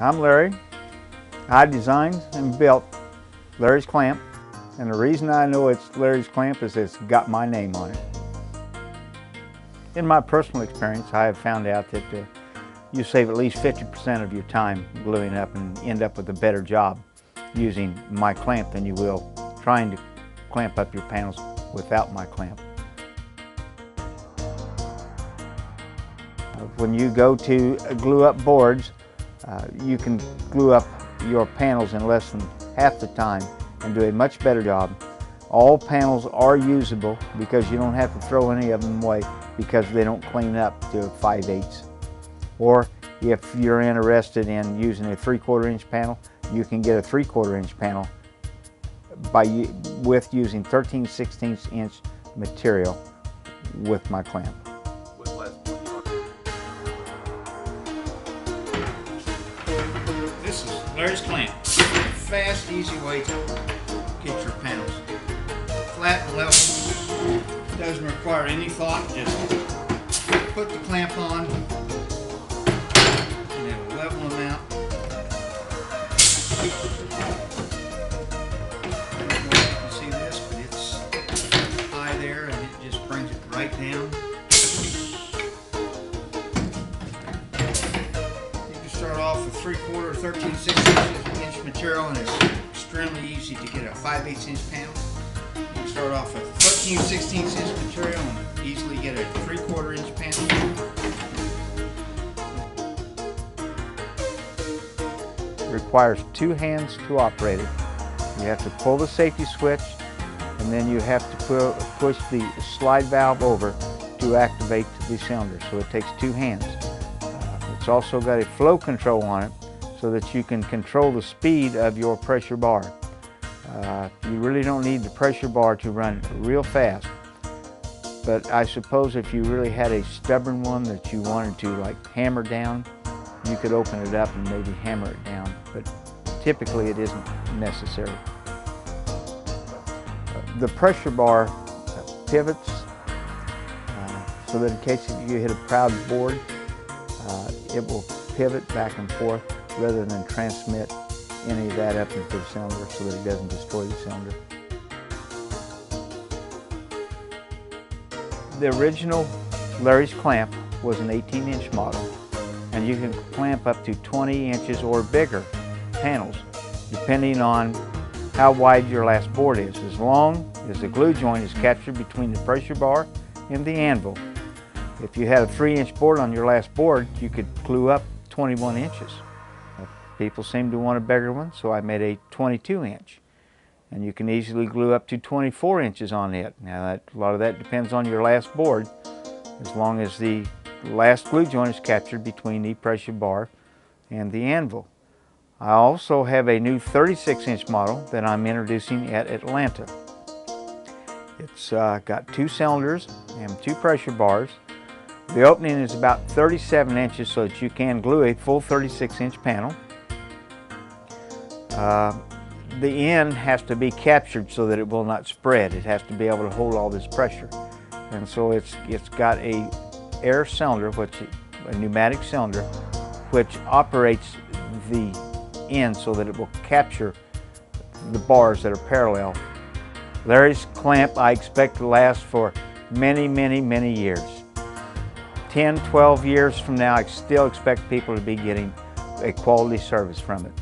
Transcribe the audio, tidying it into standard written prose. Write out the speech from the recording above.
I'm Larry. I designed and built Larry's clamp, and the reason I know it's Larry's clamp is it's got my name on it. In my personal experience, I have found out that you save at least 50% of your time gluing up and end up with a better job using my clamp than you will trying to clamp up your panels without my clamp. When you go to glue up boards, you can glue up your panels in less than half the time and do a much better job. All panels are usable because you don't have to throw any of them away because they don't clean up to 5/8. Or if you're interested in using a 3/4 inch panel, you can get a 3/4 inch panel with using 13/16 inch material with my clamp. This is Larry's clamp. Fast, easy way to get your panels flat and level. Doesn't require any thought. Just put the clamp on and it'll level them out. I don't know if you can see this, but it's high there and it just brings it right down. Start off with 3/4, 13/16 inch material, and it's extremely easy to get a 5/8 inch panel. You can start off with 13/16 inch material and easily get a 3/4 inch panel. It requires two hands to operate it. You have to pull the safety switch, and then you have to push the slide valve over to activate the cylinder. So it takes two hands. It's also got a flow control on it so that you can control the speed of your pressure bar. You really don't need the pressure bar to run real fast, but I suppose if you really had a stubborn one that you wanted to hammer down, you could open it up and maybe hammer it down, but typically it isn't necessary. The pressure bar pivots so that in case you hit a proud board, it will pivot back and forth rather than transmit any of that up into the cylinder so that it doesn't destroy the cylinder. The original Larry's clamp was an 18-inch model, and you can clamp up to 20 inches or bigger panels depending on how wide your last board is, as long as the glue joint is captured between the pressure bar and the anvil. If you had a 3-inch board on your last board, you could glue up 21 inches. People seem to want a bigger one, so I made a 22-inch. And you can easily glue up to 24 inches on it. Now, a lot of that depends on your last board, as long as the last glue joint is captured between the pressure bar and the anvil. I also have a new 36-inch model that I'm introducing at Atlanta. It's got 2 cylinders and 2 pressure bars. The opening is about 37 inches so that you can glue a full 36-inch panel. The end has to be captured so that it will not spread. It has to be able to hold all this pressure. And so it's got a air cylinder, a pneumatic cylinder, which operates the end so that it will capture the bars that are parallel. Larry's clamp I expect to last for many, many, many years. 10, 12 years from now, I still expect people to be getting a quality service from it.